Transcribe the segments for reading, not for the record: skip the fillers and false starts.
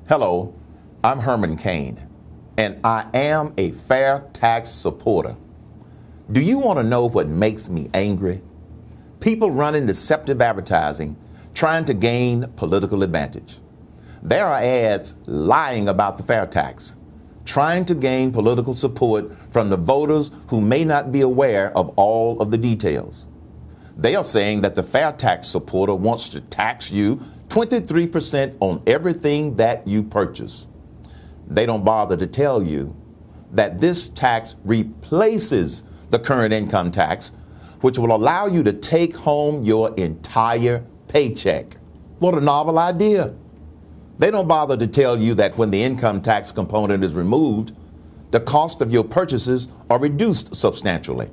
Hello, I'm Herman Cain, and I am a fair tax supporter. Do you want to know what makes me angry? People running deceptive advertising, trying to gain political advantage. There are ads lying about the fair tax, trying to gain political support from the voters who may not be aware of all of the details. They are saying that the fair tax supporter wants to tax you 23% on everything that you purchase. They don't bother to tell you that this tax replaces the current income tax, which will allow you to take home your entire paycheck. What a novel idea. They don't bother to tell you that when the income tax component is removed, the cost of your purchases are reduced substantially.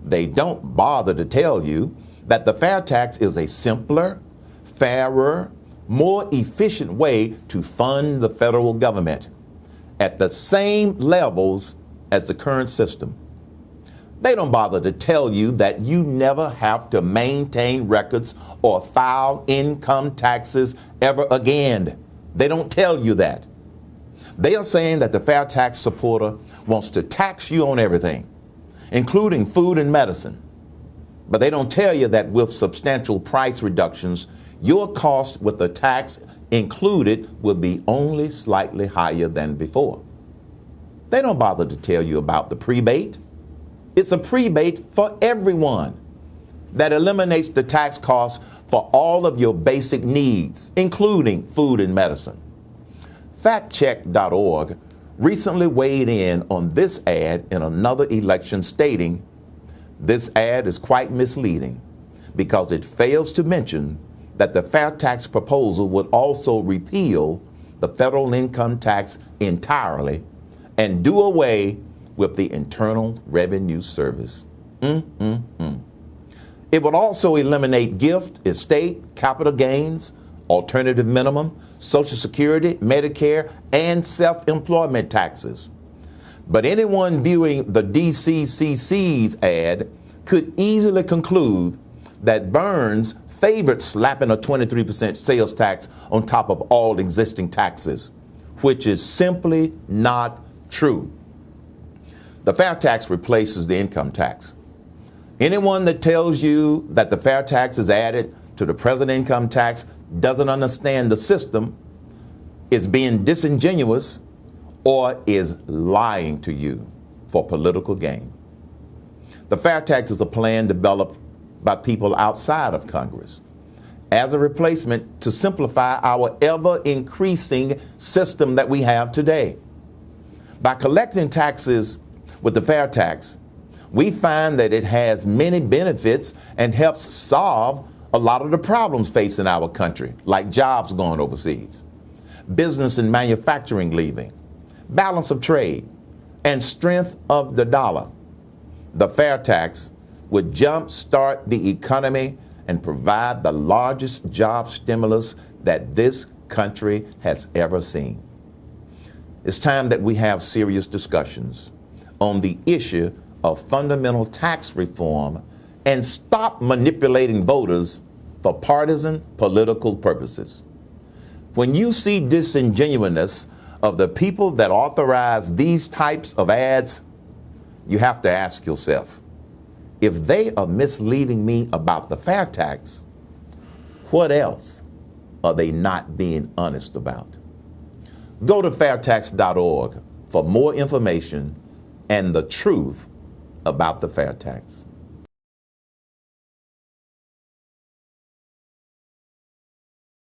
They don't bother to tell you that the fair tax is a simpler, fairer, more efficient way to fund the federal government at the same levels as the current system. They don't bother to tell you that you never have to maintain records or file income taxes ever again. They don't tell you that. They are saying that the fair tax supporter wants to tax you on everything, including food and medicine. But they don't tell you that with substantial price reductions, your cost with the tax included will be only slightly higher than before. They don't bother to tell you about the prebate. It's a prebate for everyone that eliminates the tax costs for all of your basic needs, including food and medicine. FactCheck.org recently weighed in on this ad in another election, stating, "This ad is quite misleading because it fails to mention that the fair tax proposal would also repeal the federal income tax entirely and do away with the Internal Revenue Service. It would also eliminate gift, estate, capital gains, alternative minimum, Social Security, Medicare, and self-employment taxes." But anyone viewing the DCCC's ad could easily conclude that Burns favored slapping a 23% sales tax on top of all existing taxes, which is simply not true. The fair tax replaces the income tax. Anyone that tells you that the fair tax is added to the present income tax doesn't understand the system, is being disingenuous, or is lying to you for political gain. The fair tax is a plan developed by people outside of Congress as a replacement to simplify our ever-increasing system that we have today. By collecting taxes with the fair tax, we find that it has many benefits and helps solve a lot of the problems facing our country, like jobs going overseas, business and manufacturing leaving, balance of trade, and strength of the dollar. The fair tax would jumpstart the economy and provide the largest job stimulus that this country has ever seen. It's time that we have serious discussions on the issue of fundamental tax reform and stop manipulating voters for partisan political purposes. When you see disingenuousness of the people that authorize these types of ads, you have to ask yourself, if they are misleading me about the fair tax, what else are they not being honest about? Go to fairtax.org for more information and the truth about the fair tax.